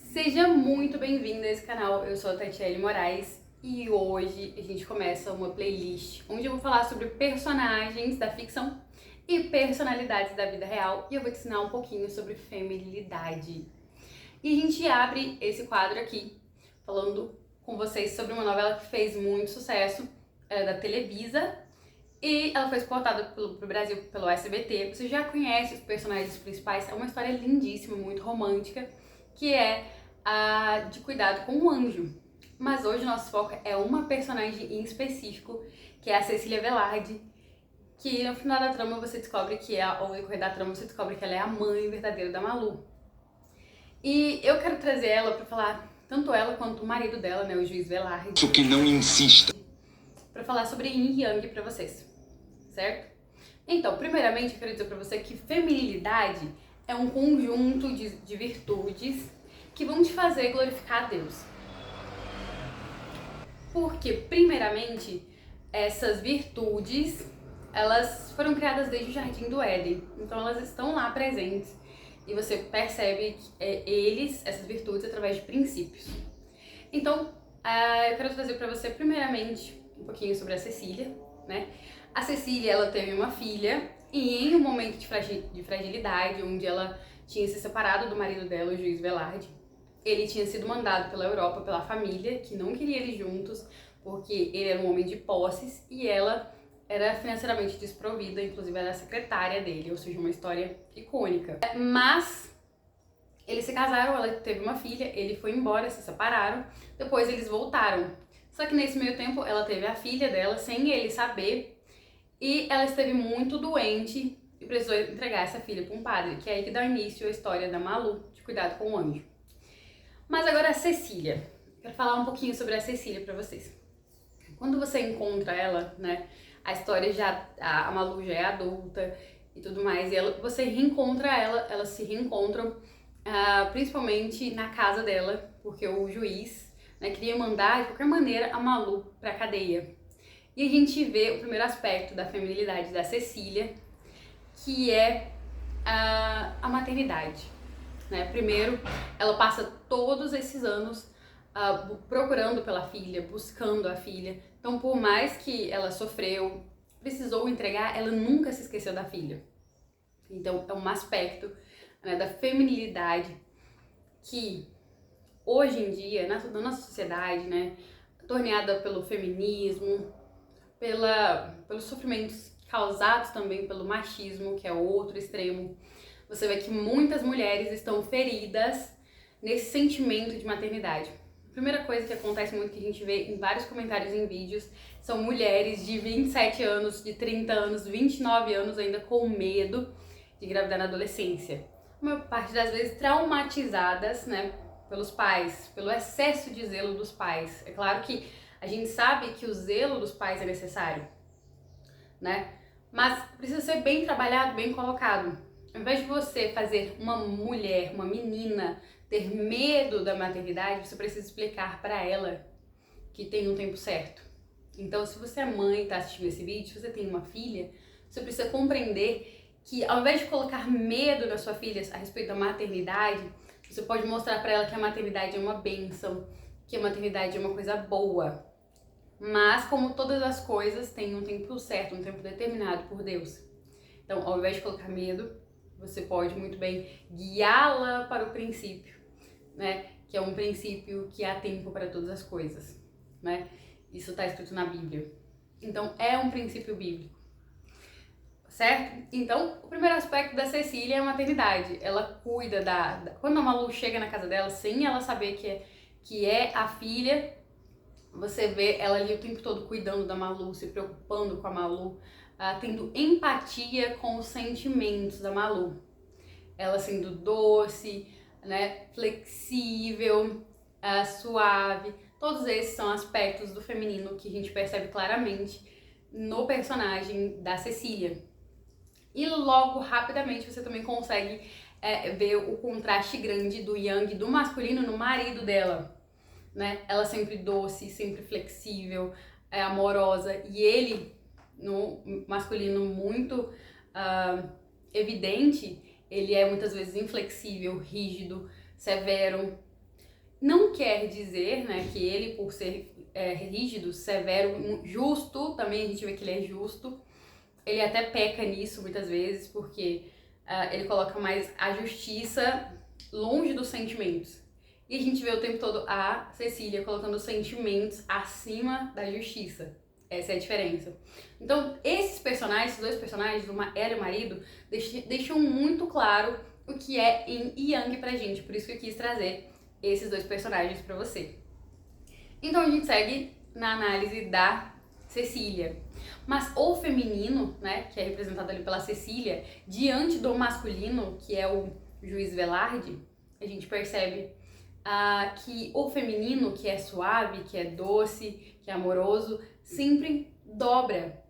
Seja muito bem-vindo a esse canal, eu sou a Tatiele Moraes e hoje a gente começa uma playlist onde eu vou falar sobre personagens da ficção e personalidades da vida real e eu vou te ensinar um pouquinho sobre feminilidade. E a gente abre esse quadro aqui falando com vocês sobre uma novela que fez muito sucesso, da Televisa, e ela foi exportada pro Brasil pelo SBT. Você já conhece os personagens principais, é uma história lindíssima, muito romântica, que é a de Cuidado com o Anjo. Mas hoje o nosso foco é uma personagem em específico, que é a Cecília Velarde, que no final da trama você descobre que ao decorrer da trama você descobre que ela é a mãe verdadeira da Malu. E eu quero trazer ela pra falar, tanto ela quanto o marido dela, né, o juiz Velarde. Acho que não insista. Pra falar sobre Yin e Yang pra vocês, certo? Então, primeiramente eu quero dizer pra você que feminilidade é um conjunto de virtudes que vão te fazer glorificar a Deus. Porque, primeiramente, essas virtudes, elas foram criadas desde o Jardim do Éden. Então elas estão lá presentes e você percebe essas virtudes através de princípios. Então, eu quero trazer pra você primeiramente um pouquinho sobre a Cecília, né? A Cecília, ela teve uma filha e em um momento de fragilidade, onde ela tinha se separado do marido dela, o juiz Velarde, ele tinha sido mandado pela Europa, pela família, que não queria eles juntos, porque ele era um homem de posses e ela era financeiramente desprovida, inclusive era a secretária dele, ou seja, uma história icônica. Mas eles se casaram, ela teve uma filha, ele foi embora, se separaram, depois eles voltaram. Só que nesse meio tempo ela teve a filha dela sem ele saber e ela esteve muito doente e precisou entregar essa filha para um padre, que é aí que dá início a história da Malu, de Cuidado com o Anjo. Mas agora a Cecília. Quero falar um pouquinho sobre a Cecília pra vocês. Quando você encontra ela, né, a história a Malu já é adulta e tudo mais, e você reencontra ela, elas se reencontram principalmente na casa dela, porque o juiz, né, queria mandar de qualquer maneira a Malu pra cadeia. E a gente vê o primeiro aspecto da feminilidade da Cecília, que é a maternidade. Né? Primeiro, ela passa todos esses anos procurando pela filha, buscando a filha. Então, por mais que ela sofreu, precisou entregar, ela nunca se esqueceu da filha. Então, é um aspecto, né, da feminilidade que, hoje em dia, na nossa sociedade, né, torneada pelo feminismo, pelos sofrimentos causados também pelo machismo, que é o outro extremo, você vê que muitas mulheres estão feridas nesse sentimento de maternidade. A primeira coisa que acontece muito, que a gente vê em vários comentários em vídeos, são mulheres de 27 anos, de 30 anos, 29 anos ainda com medo de engravidar na adolescência. A maior parte das vezes traumatizadas, né, pelos pais, pelo excesso de zelo dos pais. É claro que a gente sabe que o zelo dos pais é necessário, né? Mas precisa ser bem trabalhado, bem colocado. Ao invés de você fazer uma mulher, uma menina, ter medo da maternidade, você precisa explicar para ela que tem um tempo certo. Então, se você é mãe e está assistindo esse vídeo, se você tem uma filha, você precisa compreender que ao invés de colocar medo na sua filha a respeito da maternidade, você pode mostrar para ela que a maternidade é uma bênção, que a maternidade é uma coisa boa. Mas, como todas as coisas, tem um tempo certo, um tempo determinado por Deus. Então, ao invés de colocar medo, você pode muito bem guiá-la para o princípio, né? Que é um princípio que há tempo para todas as coisas, né? Isso está escrito na Bíblia. Então, é um princípio bíblico, certo? Então, o primeiro aspecto da Cecília é a maternidade. Ela cuida Quando a Malu chega na casa dela, sem ela saber que é a filha, você vê ela ali o tempo todo cuidando da Malu, se preocupando com a Malu, tendo empatia com os sentimentos da Malu. Ela sendo doce, né, flexível, suave. Todos esses são aspectos do feminino que a gente percebe claramente no personagem da Cecília. E logo, rapidamente, você também consegue ver o contraste grande do Yang, do masculino, no marido dela. Né? Ela sempre doce, sempre flexível, amorosa, e ele, no masculino muito evidente, ele é muitas vezes inflexível, rígido, severo. Não quer dizer, né, que ele, por ser rígido, severo, justo, também a gente vê que ele é justo. Ele até peca nisso muitas vezes, porque ele coloca mais a justiça longe dos sentimentos. E a gente vê o tempo todo a Cecília colocando os sentimentos acima da justiça. Essa é a diferença. Então, esses dois personagens, ela e o marido, deixam muito claro o que é yin e yang pra gente. Por isso que eu quis trazer esses dois personagens pra você. Então, a gente segue na análise da Cecília. Mas o feminino, né, que é representado ali pela Cecília, diante do masculino, que é o juiz Velarde, a gente percebe que o feminino, que é suave, que é doce, que é amoroso, sempre dobra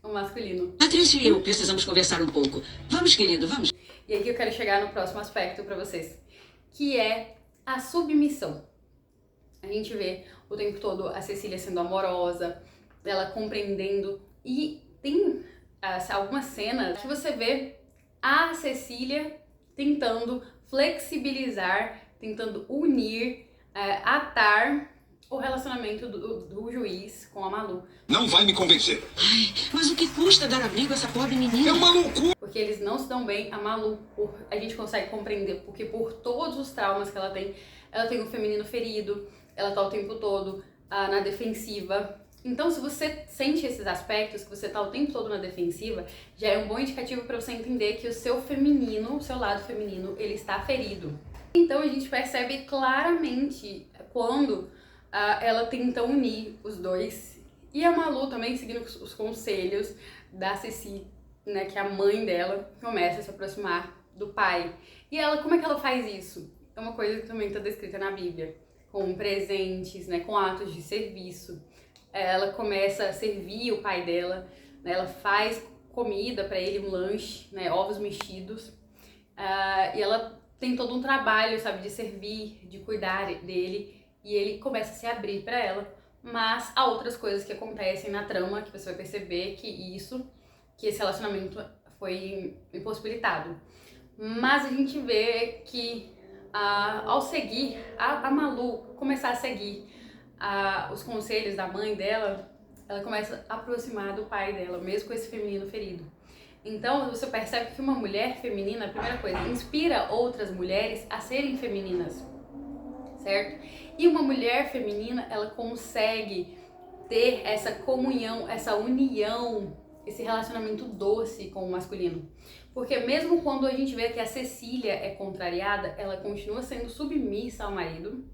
o masculino. Patrícia e eu precisamos conversar um pouco. Vamos, querido, vamos. E aqui eu quero chegar no próximo aspecto pra vocês, que é a submissão. A gente vê o tempo todo a Cecília sendo amorosa, ela compreendendo, e tem algumas cenas que você vê a Cecília tentando flexibilizar, tentando unir, atar o relacionamento do juiz com a Malu. Não vai me convencer. Ai, mas o que custa dar abrigo a essa pobre menina? É uma loucura. Porque eles não se dão bem. A Malu, a gente consegue compreender, porque por todos os traumas que ela tem um feminino ferido, ela tá o tempo todo na defensiva. Então, se você sente esses aspectos, que você tá o tempo todo na defensiva, já é um bom indicativo para você entender que o seu feminino, o seu lado feminino, ele está ferido. Então, a gente percebe claramente quando ela tenta unir os dois. E a Malu também, seguindo os conselhos da Ceci, né, que é a mãe dela, começa a se aproximar do pai. E ela, como é que ela faz isso? É uma coisa que também está descrita na Bíblia, com presentes, né, com atos de serviço. Ela começa a servir o pai dela, né, ela faz comida para ele, um lanche, né, ovos mexidos, e ela tem todo um trabalho, sabe, de servir, de cuidar dele, e ele começa a se abrir para ela. Mas há outras coisas que acontecem na trama que você vai perceber que esse relacionamento foi impossibilitado. Mas a gente vê que ao seguir, a Malu começar a seguir os conselhos da mãe dela, ela começa a aproximar do pai dela, mesmo com esse feminino ferido. Então você percebe que uma mulher feminina, a primeira coisa, inspira outras mulheres a serem femininas, certo? E uma mulher feminina, ela consegue ter essa comunhão, essa união, esse relacionamento doce com o masculino. Porque mesmo quando a gente vê que a Cecília é contrariada, ela continua sendo submissa ao marido,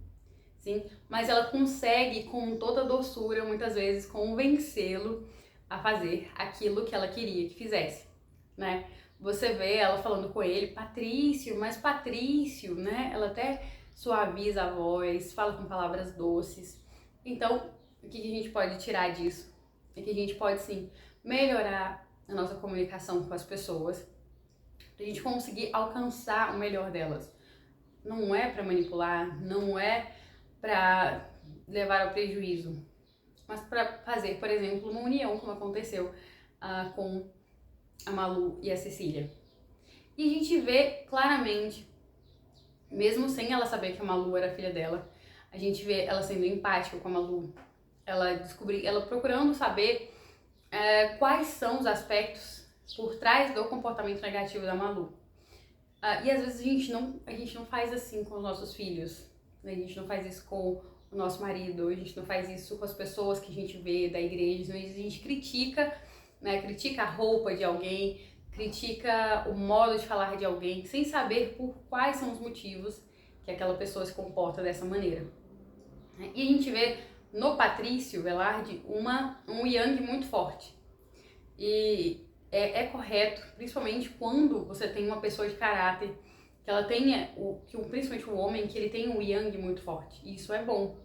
sim, mas ela consegue, com toda doçura, muitas vezes, convencê-lo a fazer aquilo que ela queria que fizesse, né? Você vê ela falando com ele, Patrício, mas Patrício, né? Ela até suaviza a voz, fala com palavras doces. Então, o que a gente pode tirar disso? É que a gente pode, sim, melhorar a nossa comunicação com as pessoas, pra gente conseguir alcançar o melhor delas. Não é pra manipular, não é pra levar ao prejuízo, mas pra fazer, por exemplo, uma união, como aconteceu com a Malu e a Cecília. E a gente vê claramente, mesmo sem ela saber que a Malu era filha dela, a gente vê ela sendo empática com a Malu, ela procurando saber quais são os aspectos por trás do comportamento negativo da Malu. E às vezes a gente não faz assim com os nossos filhos, né? A gente não faz isso com o nosso marido, a gente não faz isso com as pessoas que a gente vê da igreja, a gente critica, né? Critica a roupa de alguém, critica o modo de falar de alguém, sem saber por quais são os motivos que aquela pessoa se comporta dessa maneira. E a gente vê no Patrício Velarde um yang muito forte. E é correto, principalmente quando você tem uma pessoa de caráter, que ela tenha, principalmente o homem, que ele tenha um yang muito forte. E isso é bom.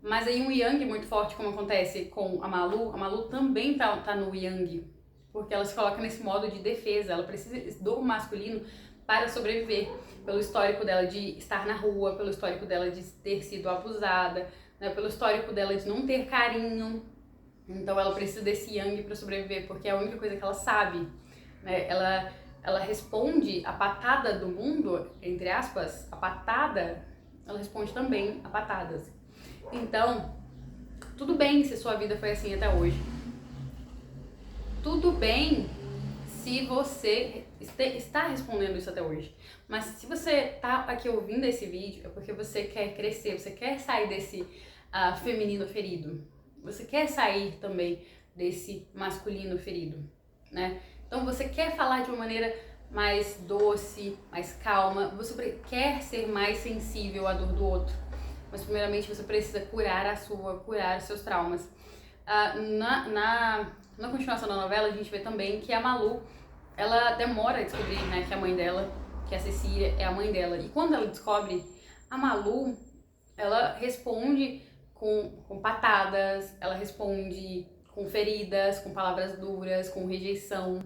Mas aí um yang muito forte, como acontece com a Malu também tá no yang, porque ela se coloca nesse modo de defesa, ela precisa do masculino para sobreviver, pelo histórico dela de estar na rua, pelo histórico dela de ter sido abusada, né, pelo histórico dela de não ter carinho. Então ela precisa desse yang para sobreviver, porque é a única coisa que ela sabe, né? Ela responde a patada do mundo, entre aspas, a patada ela responde também a patadas. Então, tudo bem se sua vida foi assim até hoje. Tudo bem se você está respondendo isso até hoje. Mas se você tá aqui ouvindo esse vídeo, é porque você quer crescer, você quer sair desse feminino ferido. Você quer sair também desse masculino ferido, né? Então você quer falar de uma maneira mais doce, mais calma, você quer ser mais sensível à dor do outro. Mas primeiramente você precisa curar os seus traumas. Na continuação da novela, a gente vê também que a Malu, ela demora a descobrir, né, que a mãe dela, que a Cecília é a mãe dela. E quando ela descobre, a Malu, ela responde com patadas, ela responde com feridas, com palavras duras, com rejeição.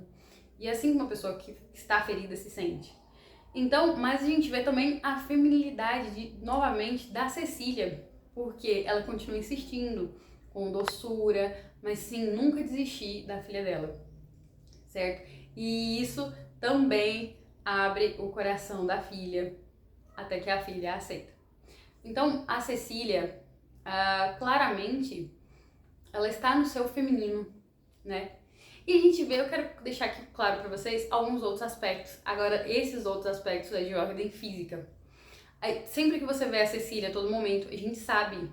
E é assim que uma pessoa que está ferida se sente. Então, mas a gente vê também a feminilidade, novamente, da Cecília, porque ela continua insistindo com doçura, mas sim, nunca desistir da filha dela, certo? E isso também abre o coração da filha, até que a filha aceita. Então, a Cecília, claramente, ela está no seu feminino, né? E a gente vê, eu quero deixar aqui claro pra vocês alguns outros aspectos. Agora, esses outros aspectos é de ordem física. Aí, sempre que você vê a Cecília a todo momento, a gente sabe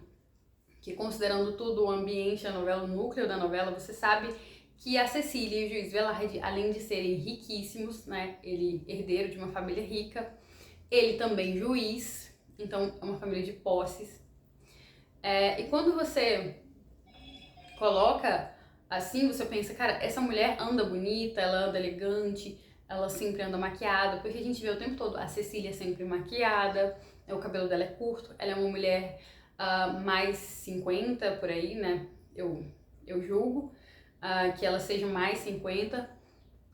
que, considerando tudo o ambiente, a novela, o núcleo da novela, você sabe que a Cecília e o Juiz Velarde, além de serem riquíssimos, né, ele herdeiro de uma família rica, ele também juiz, então é uma família de posses. E quando você coloca assim, você pensa, cara, essa mulher anda bonita, ela anda elegante, ela sempre anda maquiada, porque a gente vê o tempo todo a Cecília sempre maquiada, o cabelo dela é curto, ela é uma mulher mais 50 por aí, né? Eu julgo que ela seja mais 50,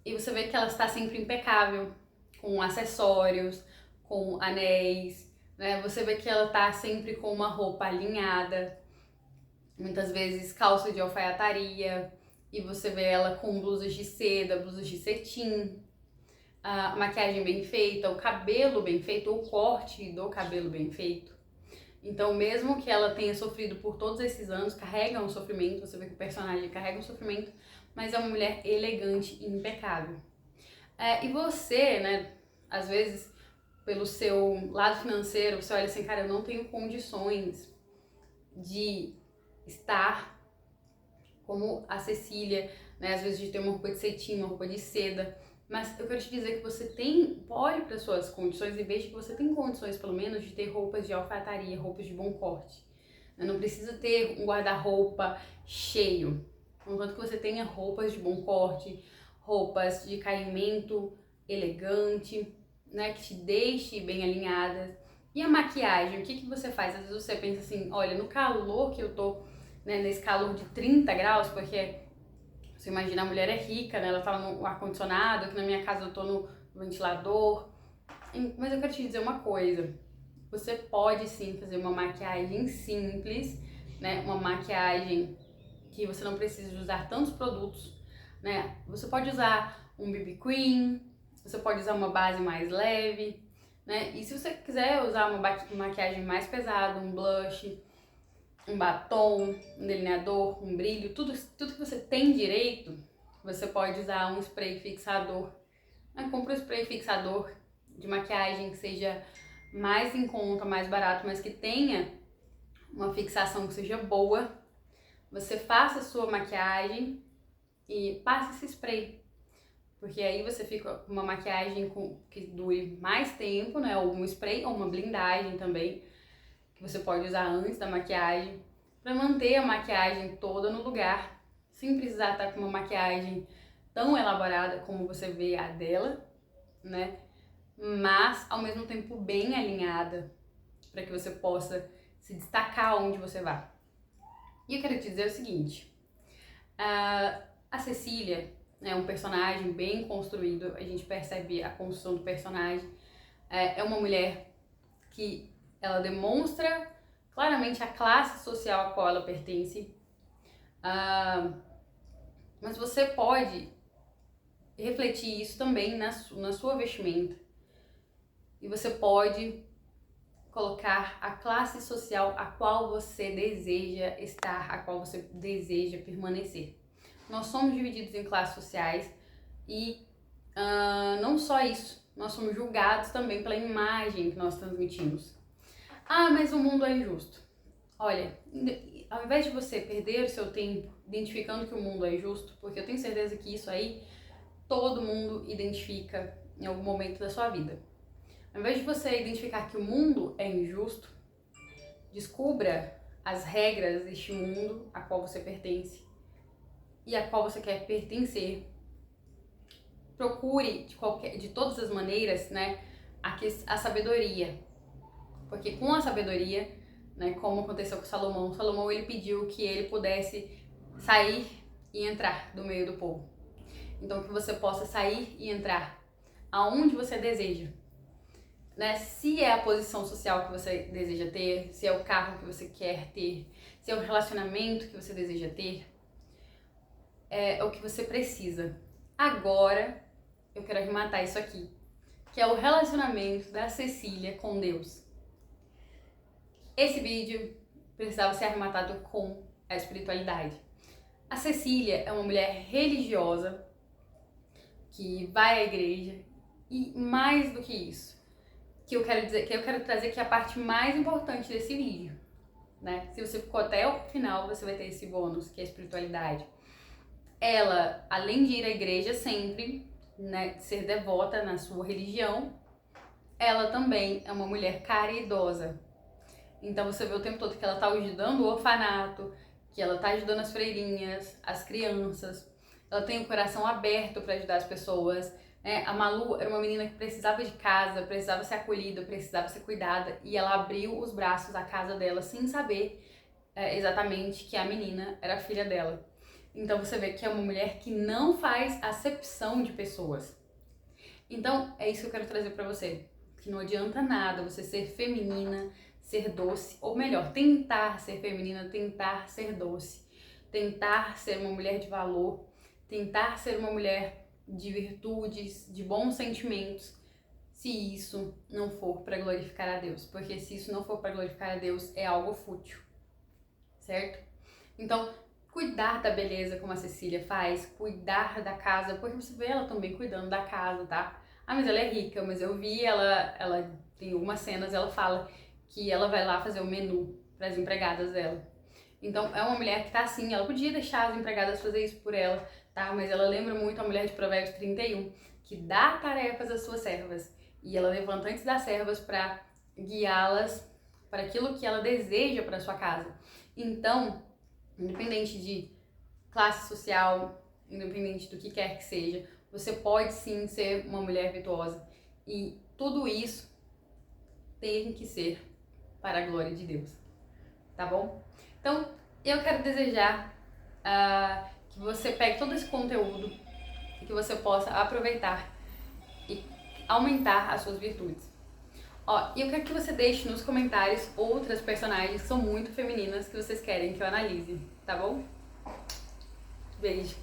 e você vê que ela está sempre impecável, com acessórios, com anéis, né? Você vê que ela está sempre com uma roupa alinhada, muitas vezes calça de alfaiataria, e você vê ela com blusas de seda, blusas de cetim, a maquiagem bem feita, o cabelo bem feito, o corte do cabelo bem feito. Então, mesmo que ela tenha sofrido por todos esses anos, carrega um sofrimento, você vê que o personagem carrega um sofrimento, mas é uma mulher elegante e impecável. E você, né, às vezes, pelo seu lado financeiro, você olha assim, cara, eu não tenho condições de estar como a Cecília, né, às vezes de ter uma roupa de cetim, uma roupa de seda, mas eu quero te dizer que você olhe para suas condições e veja que você tem condições, pelo menos, de ter roupas de alfaiataria, roupas de bom corte. Não precisa ter um guarda-roupa cheio, contanto que você tenha roupas de bom corte, roupas de caimento elegante, né, que te deixe bem alinhada. E a maquiagem, o que você faz? Às vezes você pensa assim, olha, no calor que eu tô, né, nesse calor de 30 graus, porque você imagina, a mulher é rica, né, ela tá no ar-condicionado, aqui na minha casa eu tô no ventilador. Mas eu quero te dizer uma coisa, você pode sim fazer uma maquiagem simples, né, uma maquiagem que você não precisa usar tantos produtos, né, você pode usar um BB Cream, você pode usar uma base mais leve, né, e se você quiser usar uma maquiagem mais pesada, um blush, um batom, um delineador, um brilho, tudo que você tem direito, você pode usar um spray fixador. Compre um spray fixador de maquiagem que seja mais em conta, mais barato, mas que tenha uma fixação que seja boa. Você faça a sua maquiagem e passe esse spray, porque aí você fica com uma maquiagem que dure mais tempo, né? Ou um spray ou uma blindagem também, que você pode usar antes da maquiagem, para manter a maquiagem toda no lugar, sem precisar estar com uma maquiagem tão elaborada como você vê a dela, né? Mas ao mesmo tempo bem alinhada, para que você possa se destacar onde você vai. E eu quero te dizer o seguinte, a Cecília é um personagem bem construído, a gente percebe a construção do personagem, é uma mulher que ela demonstra claramente a classe social a qual ela pertence, mas você pode refletir isso também na sua vestimenta, e você pode colocar a classe social a qual você deseja estar, a qual você deseja permanecer. Nós somos divididos em classes sociais e não só isso, nós somos julgados também pela imagem que nós transmitimos. Ah, mas o mundo é injusto. Olha, ao invés de você perder o seu tempo identificando que o mundo é injusto, porque eu tenho certeza que isso aí todo mundo identifica em algum momento da sua vida. Ao invés de você identificar que o mundo é injusto, descubra as regras deste mundo a qual você pertence e a qual você quer pertencer. Procure de todas as maneiras, né, a sabedoria. Porque com a sabedoria, né, como aconteceu com Salomão ele pediu que ele pudesse sair e entrar do meio do povo. Então que você possa sair e entrar aonde você deseja. Né? Se é a posição social que você deseja ter, se é o carro que você quer ter, se é o relacionamento que você deseja ter, é o que você precisa. Agora, eu quero arrematar isso aqui, que é o relacionamento da Cecília com Deus. Esse vídeo precisava ser arrematado com a espiritualidade. A Cecília é uma mulher religiosa que vai à igreja e mais do que isso, que eu quero trazer que é a parte mais importante desse vídeo, né? Se você ficou até o final, você vai ter esse bônus, que é a espiritualidade. Ela, além de ir à igreja sempre, né, ser devota na sua religião, ela também é uma mulher caridosa. Então você vê o tempo todo que ela tá ajudando o orfanato, que ela tá ajudando as freirinhas, as crianças. Ela tem o coração aberto para ajudar as pessoas. A Malu era uma menina que precisava de casa, precisava ser acolhida, precisava ser cuidada, e ela abriu os braços à casa dela sem saber exatamente que a menina era filha dela. Então você vê que é uma mulher que não faz acepção de pessoas. Então é isso que eu quero trazer pra você, que não adianta nada você ser feminina, ser doce, ou melhor, tentar ser feminina, tentar ser doce, tentar ser uma mulher de valor, tentar ser uma mulher de virtudes, de bons sentimentos, se isso não for para glorificar a Deus. Porque se isso não for para glorificar a Deus, é algo fútil, certo? Então, cuidar da beleza como a Cecília faz, cuidar da casa, porque você vê ela também cuidando da casa, tá? Ah, mas ela é rica, mas eu vi ela tem algumas cenas, ela fala que ela vai lá fazer o menu para as empregadas dela. Então, é uma mulher que tá assim, ela podia deixar as empregadas fazer isso por ela, tá? Mas ela lembra muito a mulher de Provérbios 31, que dá tarefas às suas servas. E ela levanta antes das servas para guiá-las para aquilo que ela deseja para sua casa. Então, independente de classe social, independente do que quer que seja, você pode sim ser uma mulher virtuosa. E tudo isso tem que ser para a glória de Deus, tá bom? Então, eu quero desejar que você pegue todo esse conteúdo e que você possa aproveitar e aumentar as suas virtudes. E eu quero que você deixe nos comentários outras personagens que são muito femininas que vocês querem que eu analise, tá bom? Beijo!